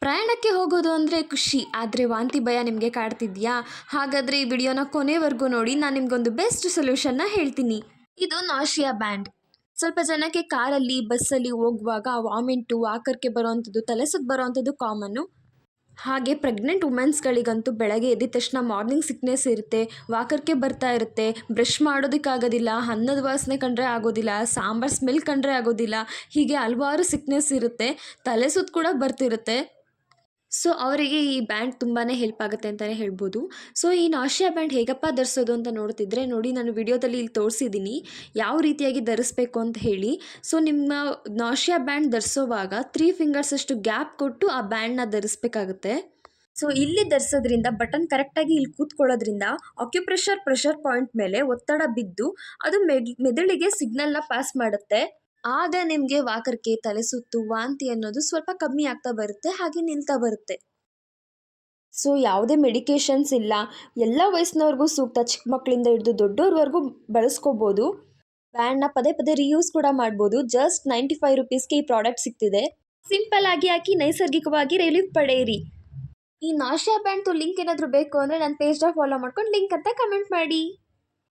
ಪ್ರಯಾಣಕ್ಕೆ ಹೋಗೋದು ಅಂದರೆ ಖುಷಿ, ಆದರೆ ವಾಂತಿ ಭಯ ನಿಮಗೆ ಕಾಡ್ತಿದೆಯಾ? ಹಾಗಾದರೆ ಈ ವಿಡಿಯೋನ ಕೊನೆವರೆಗೂ ನೋಡಿ, ನಾನು ನಿಮಗೊಂದು ಬೆಸ್ಟ್ ಸೊಲ್ಯೂಷನ್ನ ಹೇಳ್ತೀನಿ. ಇದು ನಾಶಿಯಾ ಬ್ಯಾಂಡ್. ಸ್ವಲ್ಪ ಜನಕ್ಕೆ ಕಾರಲ್ಲಿ ಬಸ್ಸಲ್ಲಿ ಹೋಗುವಾಗ ವಾಮಿಂಟು, ವಾಕರಿಕೆ ಬರೋವಂಥದ್ದು, ತಲೆಸುತ್ತು ಬರೋವಂಥದ್ದು ಕಾಮನ್ನು. ಹಾಗೆ ಪ್ರೆಗ್ನೆಂಟ್ ವುಮೆನ್ಸ್ಗಳಿಗಂತೂ ಬೆಳಗ್ಗೆ ಎದ್ದ ತಕ್ಷಣ ಮಾರ್ನಿಂಗ್ ಸಿಕ್ನೆಸ್ ಇರುತ್ತೆ, ವಾಕರಿಕೆ ಬರ್ತಾ ಇರುತ್ತೆ, ಬ್ರಷ್ ಮಾಡೋದಕ್ಕಾಗೋದಿಲ್ಲ, ಅನ್ನದ ವಾಸನೆ ಕಂಡ್ರೆ ಆಗೋದಿಲ್ಲ, ಸಾಂಬಾರು ಸ್ಮೆಲ್ ಕಂಡ್ರೆ ಆಗೋದಿಲ್ಲ, ಹೀಗೆ ಹಲವಾರು ಸಿಕ್ನೆಸ್ ಇರುತ್ತೆ, ತಲೆ ಸುತ್ತು ಕೂಡ ಬರ್ತಿರುತ್ತೆ. ಸೊ ಅವರಿಗೆ ಈ ಬ್ಯಾಂಡ್ ತುಂಬಾ ಹೆಲ್ಪ್ ಆಗುತ್ತೆ ಅಂತಲೇ ಹೇಳ್ಬೋದು. ಸೊ ಈ ನಾಶಿಯಾ ಬ್ಯಾಂಡ್ ಹೇಗಪ್ಪ ಧರಿಸೋದು ಅಂತ ನೋಡ್ತಿದ್ರೆ ನೋಡಿ, ನಾನು ವಿಡಿಯೋದಲ್ಲಿ ಇಲ್ಲಿ ತೋರಿಸಿದ್ದೀನಿ ಯಾವ ರೀತಿಯಾಗಿ ಧರಿಸ್ಬೇಕು ಅಂತ ಹೇಳಿ. ಸೊ ನಿಮ್ಮ ನಾಶಿಯಾ ಬ್ಯಾಂಡ್ ಧರಿಸೋವಾಗ 3 ಫಿಂಗರ್ಸ್ ಅಷ್ಟು ಗ್ಯಾಪ್ ಕೊಟ್ಟು ಆ ಬ್ಯಾಂಡ್ನ ಧರಿಸ್ಬೇಕಾಗುತ್ತೆ. ಸೊ ಇಲ್ಲಿ ಧರಿಸೋದ್ರಿಂದ ಬಟನ್ ಕರೆಕ್ಟಾಗಿ ಇಲ್ಲಿ ಕೂತ್ಕೊಳ್ಳೋದ್ರಿಂದ ಪ್ರೆಷರ್ ಪಾಯಿಂಟ್ ಮೇಲೆ ಒತ್ತಡ ಬಿದ್ದು ಅದು ಮೆದುಳಿಗೆ ಸಿಗ್ನಲ್ನ ಪಾಸ್ ಮಾಡುತ್ತೆ. ಆಗ ನಿಮಗೆ ವಾಕರಿಕೆ, ತಲೆಸುತ್ತು, ವಾಂತಿ ಅನ್ನೋದು ಸ್ವಲ್ಪ ಕಮ್ಮಿ ಆಗ್ತಾ ಬರುತ್ತೆ, ಹಾಗೆ ನಿಲ್ತಾ ಬರುತ್ತೆ. ಸೊ ಯಾವುದೇ ಮೆಡಿಕೇಷನ್ಸ್ ಇಲ್ಲ, ಎಲ್ಲ ವಯಸ್ಸಿನವ್ರಿಗೂ ಸೂಕ್ತ, ಚಿಕ್ಕ ಮಕ್ಕಳಿಂದ ಹಿಡಿದು ದೊಡ್ಡೋರ್ವರೆಗೂ ಬಳಸ್ಕೋಬೋದು. ಬ್ಯಾಂಡ್ನ ಪದೇ ಪದೇ ರಿಯೂಸ್ ಕೂಡ ಮಾಡ್ಬೋದು. ಜಸ್ಟ್ 95 ರುಪೀಸ್ಗೆ ಈ ಪ್ರಾಡಕ್ಟ್ ಸಿಗ್ತಿದೆ. ಸಿಂಪಲ್ ಆಗಿ ಹಾಕಿ ನೈಸರ್ಗಿಕವಾಗಿ ರಿಲೀಫ್ ಪಡೆಯಿರಿ. ಈ ನಾಶಿಯಾ ಬ್ಯಾಂಡ್ದು ಲಿಂಕ್ ಏನಾದರೂ ಬೇಕು ಅಂದರೆ ನನ್ನ ಪೇಜ್ನ ಫಾಲೋ ಮಾಡ್ಕೊಂಡು ಲಿಂಕ್ ಅಂತ ಕಮೆಂಟ್ ಮಾಡಿ.